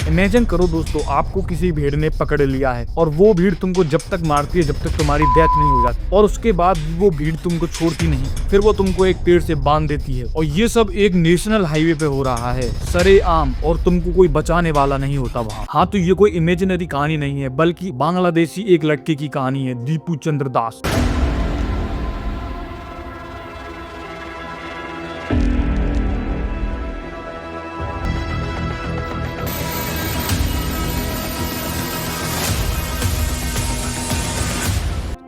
Imagine करो दोस्तों, आपको किसी भीड़ ने पकड़ लिया है और वो भीड़ तुमको जब तक मारती है जब तक तुम्हारी डेथ नहीं हो जाती, और उसके बाद वो भीड़ तुमको छोड़ती नहीं, फिर वो तुमको एक पेड़ से बांध देती है। और ये सब एक नेशनल हाईवे पे हो रहा है, सरेआम, और तुमको कोई बचाने वाला नहीं होता वहाँ। हाँ, तो ये कोई इमेजिनरी कहानी नहीं है, बल्कि बांग्लादेशी एक लड़के की कहानी है, दीपू चंद्र दास।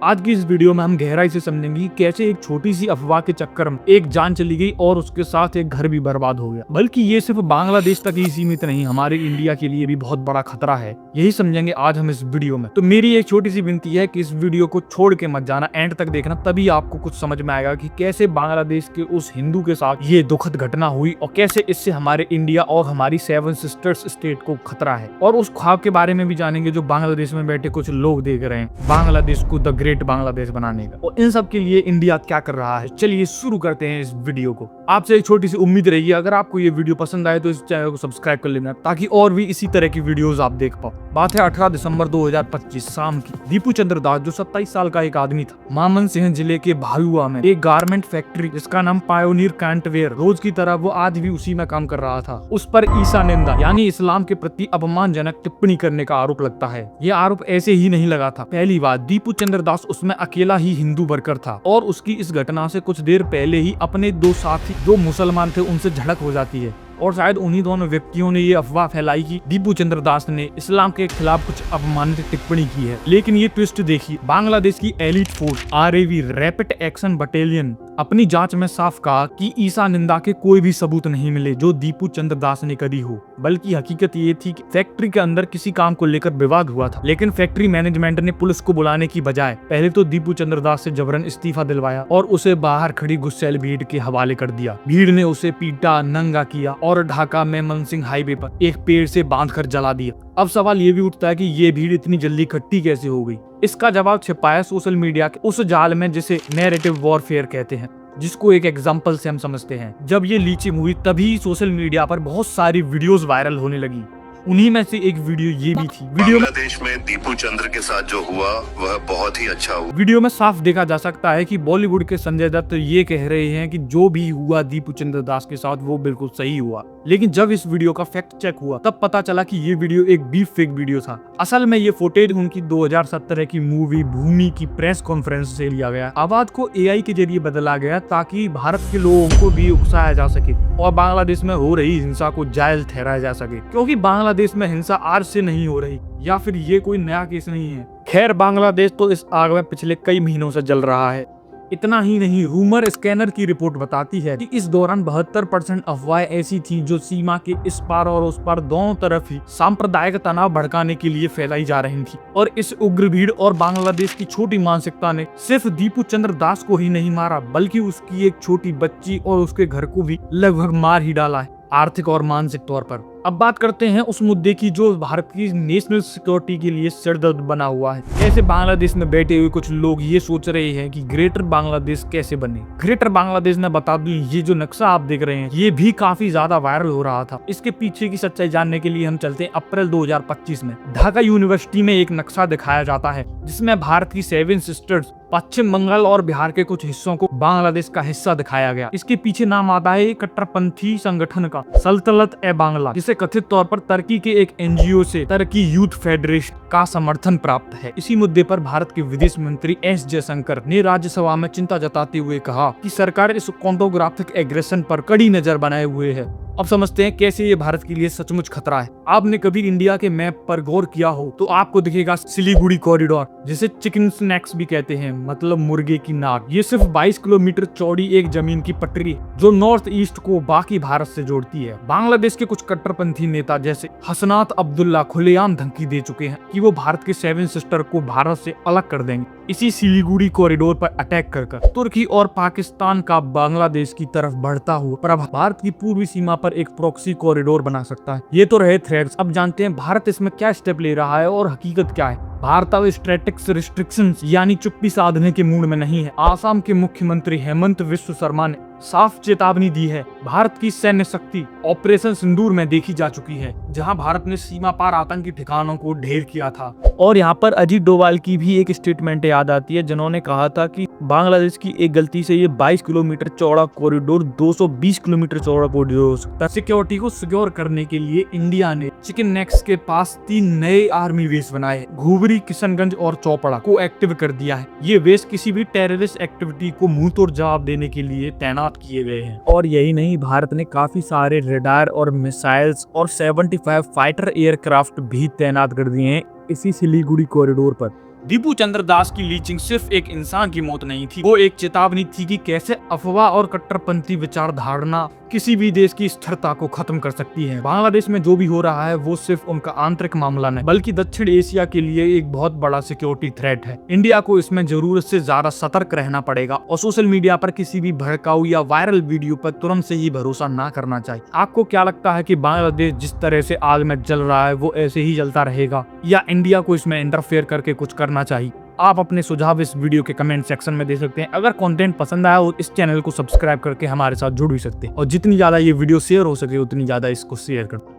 आज की इस वीडियो में हम गहराई से समझेंगे कि कैसे एक छोटी सी अफवाह के चक्कर में एक जान चली गई और उसके साथ एक घर भी बर्बाद हो गया। बल्कि ये सिर्फ बांग्लादेश तक ही सीमित नहीं, हमारे इंडिया के लिए भी बहुत बड़ा खतरा है। यही समझेंगे आज हम इस वीडियो में। तो मेरी एक छोटी सी विनती है कि इस वीडियो को छोड़ के मत जाना, एंड तक देखना, तभी आपको कुछ समझ में आएगा कि कैसे बांग्लादेश के उस हिंदू के साथ ये दुखद घटना हुई और कैसे इससे हमारे इंडिया और हमारी 7 सिस्टर्स स्टेट को खतरा है। और उस ख्वाब के बारे में भी जानेंगे जो बांग्लादेश में बैठे कुछ लोग देख रहे हैं, बांग्लादेश को द ग्रेट बांग्लादेश बनाने का। और इन सब के लिए इंडिया क्या कर रहा है, चलिए शुरू करते हैं इस वीडियो को। आपसे एक छोटी सी उम्मीद रहेगी, अगर आपको ये वीडियो पसंद आए तो इस चैनल को सब्सक्राइब कर लेना, ताकि और भी इसी तरह की वीडियोस आप देख पाओ। बात है 18 दिसंबर 2025 शाम की। दीपू चंद्र दास, जो 27 साल का एक आदमी था, मामन सिंह जिले के भालुआ में एक गारमेंट फैक्ट्री जिसका नाम पायोनियर कैंटवेयर, रोज की तरह वो आज भी उसी में काम कर रहा था। उस पर ईसा निंदा यानी इस्लाम के प्रति अपमानजनक टिप्पणी करने का आरोप लगता है। ये आरोप ऐसे ही नहीं लगा था। पहली बात, दीपू चंद्र दास उसमें अकेला ही हिंदू वर्कर था, और उसकी इस घटना से कुछ देर पहले ही अपने 2 साथी जो मुसलमान थे उनसे झड़प हो जाती है। और शायद उन्हीं दोनों व्यक्तियों ने ये अफवाह फैलाई कि दीपू चंद्र दास ने इस्लाम के खिलाफ कुछ अपमानित टिप्पणी की है। लेकिन ये ट्विस्ट देखिए, बांग्लादेश की elite force RAV rapid action battalion अपनी जांच में साफ कहा कि ईसा निंदा के कोई भी सबूत नहीं मिले जो दीपू चंद्र दास ने करी हो। बल्कि हकीकत ये थी कि फैक्ट्री के अंदर किसी काम को लेकर विवाद हुआ था, लेकिन फैक्ट्री मैनेजमेंट ने पुलिस को बुलाने की बजाय पहले तो दीपू चंद्र दास से जबरन इस्तीफा दिलवाया और उसे बाहर खड़ी गुस्सैल भीड़ के हवाले कर दिया। भीड़ ने उसे पीटा, नंगा किया और ढाका में मनसिंह हाईवे पर एक पेड़ से बांधकर जला दिया। अब सवाल ये भी उठता है कि ये भीड़ इतनी जल्दी इकट्ठी कैसे हो गई। इसका जवाब छिपाया सोशल मीडिया के उस जाल में जिसे नैरेटिव वॉरफेयर कहते हैं, जिसको एक एग्जाम्पल से हम समझते हैं। जब ये लीचिंग हुई तभी सोशल मीडिया पर बहुत सारी वीडियोस वायरल होने लगी। उन्हीं में से एक वीडियो ये भी थी। वीडियो बांग्लादेश में दीपू चंद्र के साथ जो हुआ वह बहुत ही अच्छा हुआ। वीडियो में साफ देखा जा सकता है कि बॉलीवुड के संजय दत्त ये कह रहे हैं कि जो भी हुआ दीपू चंद्र दास के साथ वो बिल्कुल सही हुआ। लेकिन जब इस वीडियो का फैक्ट चेक हुआ तब पता चला कि ये वीडियो एक बीफ फेक वीडियो था। असल में ये फुटेज उनकी 2017 की मूवी भूमि की प्रेस कॉन्फ्रेंस से लिया गया। आवाज को AI के जरिए बदला गया ताकि भारत के लोगों को भी उकसाया जा सके और बांग्लादेश में हो रही हिंसा को जायज ठहराया जा सके, क्योंकि बांग्लादेश में हिंसा आज से नहीं हो रही या फिर ये कोई नया केस नहीं है। खैर, बांग्लादेश तो इस आग में पिछले कई महीनों से जल रहा है। इतना ही नहीं, रूमर स्कैनर की रिपोर्ट बताती है कि इस दौरान 72% अफवाहें ऐसी थीं जो सीमा के इस पार और उस पार दोनों तरफ ही सांप्रदायिक तनाव भड़काने के लिए फैलाई जा रही थी। और इस उग्र भीड़ और बांग्लादेश की छोटी मानसिकता ने सिर्फ दीपू चंद्र दास को ही नहीं मारा, बल्कि उसकी एक छोटी बच्ची और उसके घर को भी लगभग मार ही डाला है, आर्थिक और मानसिक तौर पर। अब बात करते हैं उस मुद्दे की जो भारत की नेशनल सिक्योरिटी के लिए सिरदर्द बना हुआ है। ऐसे बांग्लादेश में बैठे हुए कुछ लोग ये सोच रहे हैं कि ग्रेटर बांग्लादेश कैसे बने। ग्रेटर बांग्लादेश में बता दूं, ये जो नक्शा आप देख रहे हैं ये भी काफी ज्यादा वायरल हो रहा था। इसके पीछे की सच्चाई जानने के लिए हम चलते हैं अप्रैल 2025 में। ढाका यूनिवर्सिटी में एक नक्शा दिखाया जाता है जिसमें भारत की 7 सिस्टर्स, पश्चिम बंगाल और बिहार के कुछ हिस्सों को बांग्लादेश का हिस्सा दिखाया गया। इसके पीछे नाम आता है कट्टरपंथी संगठन का, सल्तनत-ए-बांग्ला, जिसे कथित तौर पर तुर्की के एक NGO से तुर्की यूथ फेडरेशन का समर्थन प्राप्त है। इसी मुद्दे पर भारत के विदेश मंत्री S जयशंकर ने राज्यसभा में चिंता जताते हुए कहा कि सरकार इस कॉन्टोग्राफिक एग्रेशन पर कड़ी नजर बनाए हुए है। अब समझते हैं कैसे ये भारत के लिए सचमुच खतरा है। आपने कभी इंडिया के मैप पर गौर किया हो तो आपको दिखेगा सिलीगुड़ी कॉरिडोर, जिसे चिकन स्नैक्स भी कहते हैं, मतलब मुर्गे की नाक। ये सिर्फ 22 किलोमीटर चौड़ी एक जमीन की पटरी है जो नॉर्थ ईस्ट को बाकी भारत से जोड़ती है। बांग्लादेश के कुछ कट्टरपंथी नेता जैसे हसनात अब्दुल्ला खुलेआम धमकी दे चुके हैं कि वो भारत के 7 सिस्टर को भारत से अलग कर देंगे इसी सिलीगुड़ी कॉरिडोर पर अटैक कर। तुर्की और पाकिस्तान का बांग्लादेश की तरफ बढ़ता हुआ प्रभाव भारत की पूर्वी सीमा पर एक प्रॉक्सी कॉरिडोर बना सकता है। ये तो रहे थ्रेड्स। अब जानते हैं भारत इसमें क्या स्टेप ले रहा है और हकीकत क्या है। भारत अब स्ट्रेटेजिक रिस्ट्रिक्शंस यानी चुप्पी साधने के मूड में नहीं है। आसाम के मुख्यमंत्री हेमंत विश्व शर्मा ने साफ चेतावनी दी है। भारत की सैन्य शक्ति ऑपरेशन सिंदूर में देखी जा चुकी है, जहां भारत ने सीमा पार आतंकी ठिकानों को ढेर किया था। और यहाँ पर अजीत डोभाल की भी एक स्टेटमेंट याद आती है, जिन्होंने कहा था कि बांग्लादेश की एक गलती से ये 22 किलोमीटर चौड़ा कॉरिडोर 220 किलोमीटर चौड़ा कॉरिडोर हो सकता है। सिक्योरिटी को सिक्योर करने के लिए इंडिया ने चिकन नेक्स के पास 3 नए आर्मी बेस बनाए, घुबरी, किशनगंज और चौपड़ा को एक्टिव कर दिया है। ये बेस किसी भी टेररिस्ट एक्टिविटी को मुंह तोड़ जवाब देने के लिए तैनात किए गए हैं। और यही नहीं, भारत ने काफी सारे रडार और मिसाइल्स और 75 फाइटर एयरक्राफ्ट भी तैनात कर दिए हैं इसी सिलीगुड़ी कॉरिडोर पर। दीपू चंद्र दास की लीचिंग सिर्फ एक इंसान की मौत नहीं थी, वो एक चेतावनी थी कि कैसे अफवाह और कट्टरपंथी विचारधारणा किसी भी देश की स्थिरता को खत्म कर सकती है। बांग्लादेश में जो भी हो रहा है वो सिर्फ उनका आंतरिक मामला नहीं, बल्कि दक्षिण एशिया के लिए एक बहुत बड़ा सिक्योरिटी थ्रेट है। इंडिया को इसमें जरूरत से ज्यादा सतर्क रहना पड़ेगा और सोशल मीडिया पर किसी भी भड़काऊ या वायरल वीडियो पर तुरंत से ही भरोसा ना करना चाहिए। आपको क्या लगता है कि बांग्लादेश जिस तरह से आग में जल रहा है वो ऐसे ही जलता रहेगा, या इंडिया को इसमें इंटरफेयर करके कुछ करना चाहिए? आप अपने सुझाव इस वीडियो के कमेंट सेक्शन में दे सकते हैं। अगर कंटेंट पसंद आया हो इस चैनल को सब्सक्राइब करके हमारे साथ जुड़ भी सकते हैं, और जितनी ज्यादा ये वीडियो शेयर हो सके उतनी ज्यादा इसको शेयर करें।